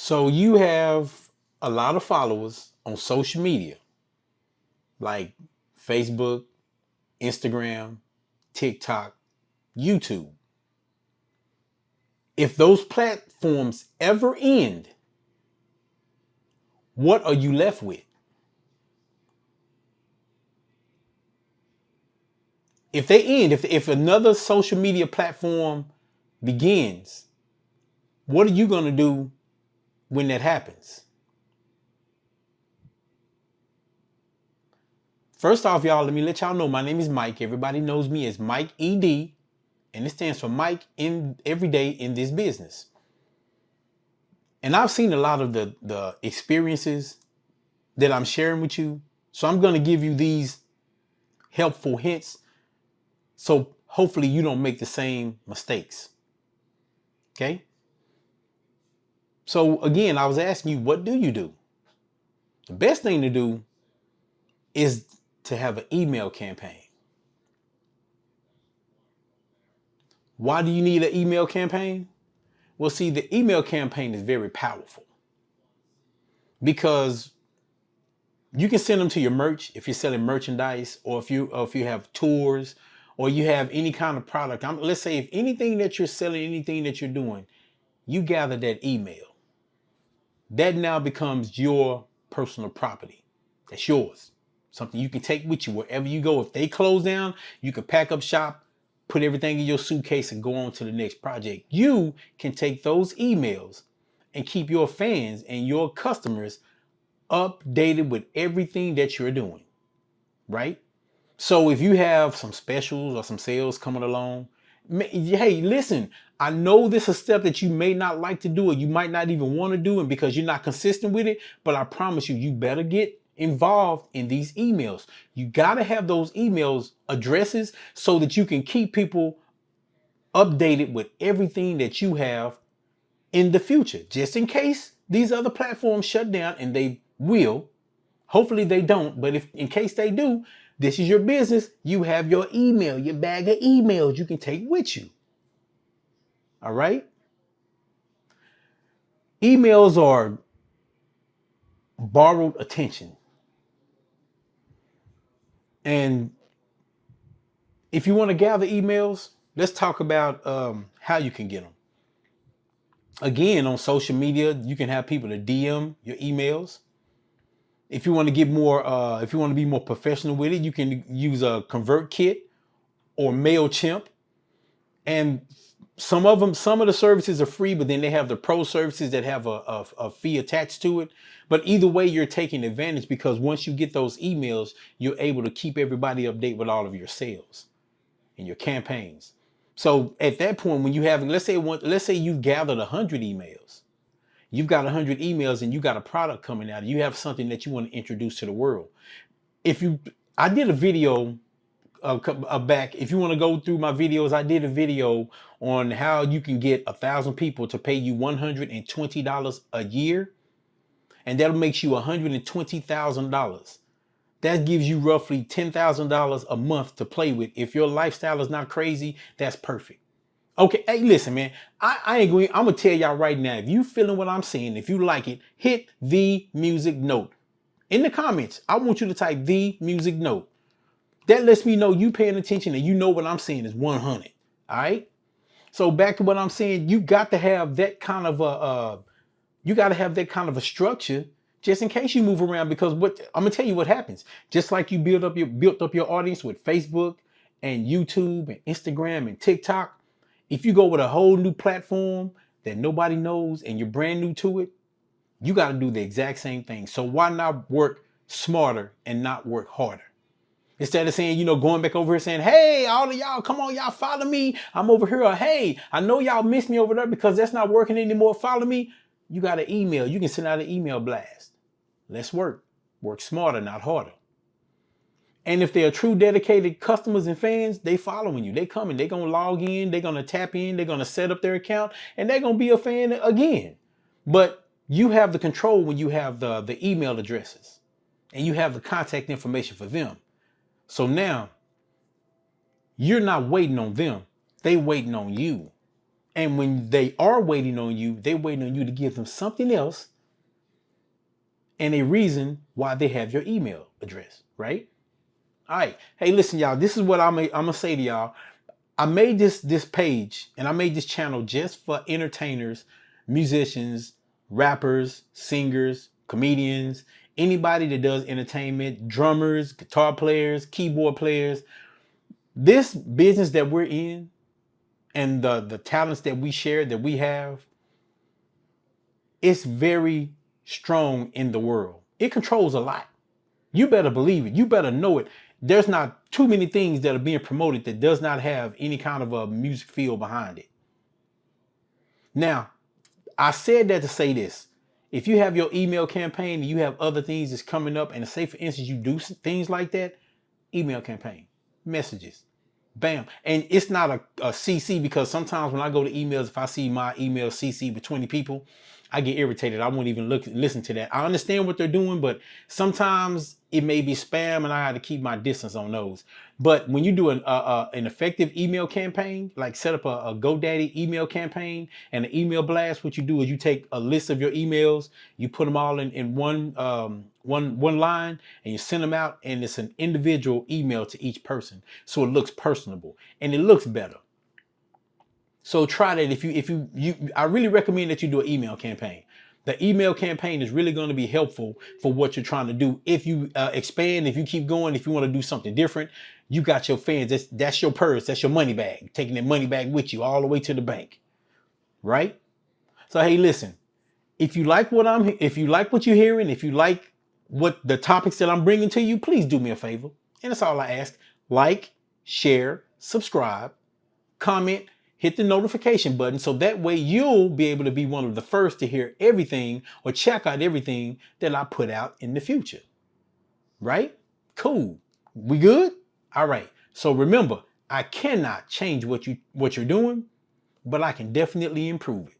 So you have a lot of followers on social media like Facebook, Instagram, TikTok, YouTube. If those platforms ever end, what are you left with? If they end, if another social media platform begins, what are you going to do when that happens? First off, y'all, let me let y'all know my name is Mike. Everybody knows me as Mike ED, and it stands for Mike in every day in this business. And I've seen a lot of the experiences that I'm sharing with you. So I'm going to give you these helpful hints so hopefully you don't make the same mistakes. Okay? So again, I was asking you, what do you do? The best thing to do is to have an email campaign. Why do you need an email campaign? Well, see, the email campaign is very powerful because you can send them to your merch if you're selling merchandise, or if you have tours, or you have any kind of product. Let's say if anything that you're selling, anything that you're doing, you gather that email. That now becomes your personal property. That's yours. Something you can take with you wherever you go. If they close down, you can pack up shop, put everything in your suitcase, and go on to the next project. You can take those emails and keep your fans and your customers updated with everything that you're doing, right? So if you have some specials or some sales coming along, hey, listen, I know this is a step that you may not like to do, or you might not even want to do it because you're not consistent with it, but I promise you, you better get involved in these emails. You got to have those emails addresses so that you can keep people updated with everything that you have in the future, just in case these other platforms shut down, and they will. Hopefully they don't, but if in case they do, this is your business. You have your email, your bag of emails you can take with you. All right? Emails are borrowed attention. And if you want to gather emails, let's talk about how you can get them. Again, on social media, you can have people to DM your emails. If you want to get more, if you want to be more professional with it, you can use a ConvertKit or MailChimp. And some of them, some of the services are free, but then they have the pro services that have a fee attached to it. But either way, you're taking advantage because once you get those emails, you're able to keep everybody updated with all of your sales and your campaigns. So at that point, when you have, let's say you've gathered 100 emails, you've got 100 emails, and you got a product coming out, you have something that you want to introduce to the world. I did a video back. If you want to go through my videos, I did a video on how you can get 1,000 people to pay you $120 a year, and that'll make you $120,000. That gives you roughly $10,000 a month to play with. If your lifestyle is not crazy, that's perfect. Okay, hey, listen, man. I ain't going. I'm gonna tell y'all right now. If you feeling what I'm saying, if you like it, hit the music note in the comments. I want you to type the music note. That lets me know you paying attention and you know what I'm saying is 100. All right. So back to what I'm saying, you got to have that kind of a structure just in case you move around. Because what I'm gonna tell you what happens. Just like you built up your audience with Facebook and YouTube and Instagram and TikTok. If you go with a whole new platform that nobody knows and you're brand new to it, you got to do the exact same thing. So why not work smarter and not work harder? Instead of saying, going back over here saying, hey, all of y'all, come on, y'all follow me. I'm over here. Or, hey, I know y'all miss me over there because that's not working anymore. Follow me. You got an email. You can send out an email blast. Let's work. Work smarter, not harder. And if they're true dedicated customers and fans, they following you. They coming. They're going to log in. They're going to tap in. They're going to set up their account. And they're going to be a fan again. But you have the control when you have the email addresses. And you have the contact information for them. So now, you're not waiting on them. They waiting on you. And when they are waiting on you, they're waiting on you to give them something else and a reason why they have your email address, right? All right. Hey, listen, y'all. This is what I'm gonna say to y'all. I made this page and I made this channel just for entertainers, musicians, rappers, singers, comedians, anybody that does entertainment, drummers, guitar players, keyboard players. This business that we're in and the talents that we share, that we have, it's very strong in the world. It controls a lot. You better believe it. You better know it. There's not too many things that are being promoted that does not have any kind of a music feel behind it. Now, I said that to say this. If you have your email campaign and you have other things that's coming up, and say for instance you do things like that, email campaign, messages, bam. And it's not a CC, because sometimes when I go to emails, if I see my email CC with 20 people, I get irritated. I won't even listen to that. I understand what they're doing, but sometimes it may be spam and I have to keep my distance on those. But when you do an effective email campaign, like set up a GoDaddy email campaign and an email blast, what you do is you take a list of your emails, you put them all in one line, and you send them out, and it's an individual email to each person, so it looks personable and it looks better. So try that. If you I really recommend that you do an email campaign. The email campaign is really going to be helpful for what you're trying to do. If you expand, if you keep going, if you want to do something different, you got your fans. That's your purse. That's your money bag. Taking that money bag with you all the way to the bank, right? So hey, listen. If you like what you're hearing, if you like what the topics that I'm bringing to you, please do me a favor. And that's all I ask. Like, share, subscribe, comment, hit the notification button, so that way you'll be able to be one of the first to hear everything or check out everything that I put out in the future. Right? Cool. We good? All right. So remember, I cannot change what you're doing, but I can definitely improve it.